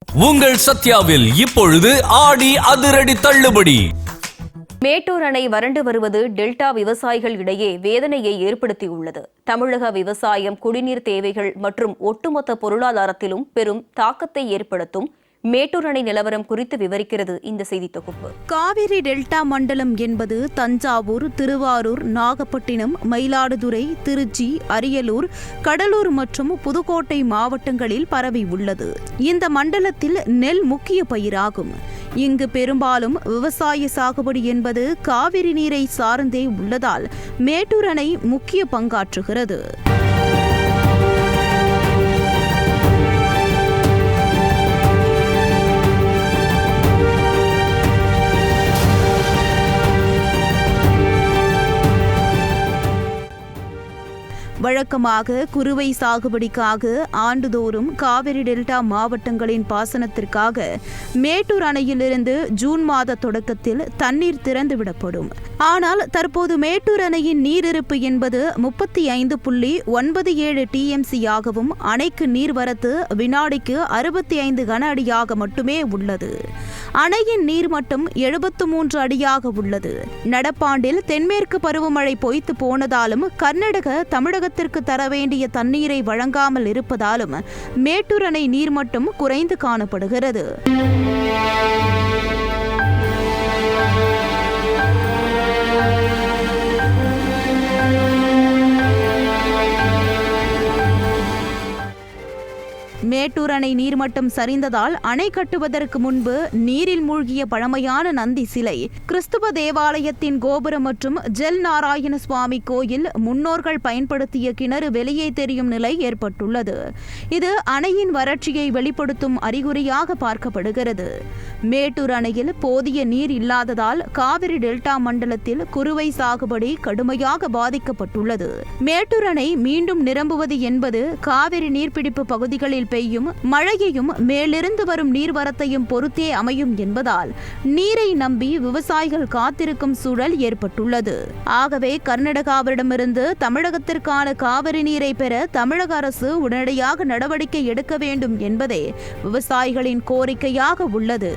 உங்கள் சத்யாவில் இப்பொழுது ஆடி அதிரடி தள்ளுபடி. மேட்டூர் அணை வறண்டு வருவது டெல்டா விவசாயிகள் இடையே வேதனையை ஏற்படுத்தியுள்ளது. தமிழக விவசாயம், குடிநீர் தேவைகள் மற்றும் ஒட்டுமொத்த பொருளாதாரத்திலும் பெரும் தாக்கத்தை ஏற்படுத்தும் மேட்டூர் அணை நிலவரம் குறித்து விவரிக்கிறது இந்த செய்தி தொகுப்பு. காவிரி டெல்டா மண்டலம் என்பது தஞ்சாவூர், திருவாரூர், நாகப்பட்டினம், மயிலாடுதுறை, திருச்சி, அரியலூர், கடலூர் மற்றும் புதுக்கோட்டை மாவட்டங்களில் பரவி உள்ளது. இந்த மண்டலத்தில் நெல் முக்கிய பயிராகும். இங்கு பெரும்பாலும் விவசாய சாகுபடி என்பது காவிரி நீரை சார்ந்தே உள்ளதால் மேட்டூர் அணை முக்கிய பங்காற்றுகிறது. வழக்கமாக குறுவை சாகுபடிக்காக ஆண்டுதோறும் காவிரி டெல்டா மாவட்டங்களின் பாசனத்திற்காக மேட்டூர் அணையிலிருந்து ஜூன் மாத தொடக்கத்தில் தண்ணீர் திறந்துவிடப்படும். ஆனால் தற்போது மேட்டூர் அணையின் நீரிருப்பு என்பது 35.97 TMC ஆகவும் அணைக்கு நீர்வரத்து வினாடிக்கு 65 கன அடியாக மட்டுமே உள்ளது. அணையின் நீர்மட்டம் 73 அடியாக உள்ளது. நடப்பாண்டில் தென்மேற்கு பருவமழை பொய்த்து போனதாலும் கர்நாடக தமிழகத்திற்கு தர வேண்டிய தண்ணீரை வழங்காமல் இருப்பதாலும் மேட்டூர் அணை நீர்மட்டம் குறைந்து காணப்படுகிறது. மேட்டூர் அணை நீர்மட்டம் சரிந்ததால் அணை கட்டுவதற்கு முன்பு நீரில் மூழ்கிய பழமையான நந்தி சிலை, கிறிஸ்துவ தேவாலயத்தின் கோபுரம் மற்றும் ஜெல் நாராயண சுவாமி கோயில், முன்னோர்கள் பயன்படுத்திய கிணறு வெளியே தெரியும் நிலை ஏற்பட்டுள்ளது. இது அணையின் வறட்சியை வெளிப்படுத்தும் அறிகுறியாக பார்க்கப்படுகிறது. மேட்டூர் அணையில் போதிய நீர் இல்லாததால் காவிரி டெல்டா மண்டலத்தில் குறுவை சாகுபடி கடுமையாக பாதிக்கப்பட்டுள்ளது. மேட்டூர் அணை மீண்டும் நிரம்புவது என்பது காவிரி நீர்பிடிப்பு பகுதிகளில் பெய்யும் மழையையும் மேலிருந்து வரும் நீர்வரத்தையும் பொறுத்தே அமையும் என்பதால் நீரை நம்பி விவசாயிகள் காத்திருக்கும் சூழல் ஏற்பட்டுள்ளது. ஆகவே கர்நாடகாவிடமிருந்து தமிழகத்திற்கான காவிரி நீரை பெற தமிழக அரசு உடனடியாக நடவடிக்கை எடுக்க வேண்டும் என்பதே விவசாயிகளின் கோரிக்கையாக உள்ளது.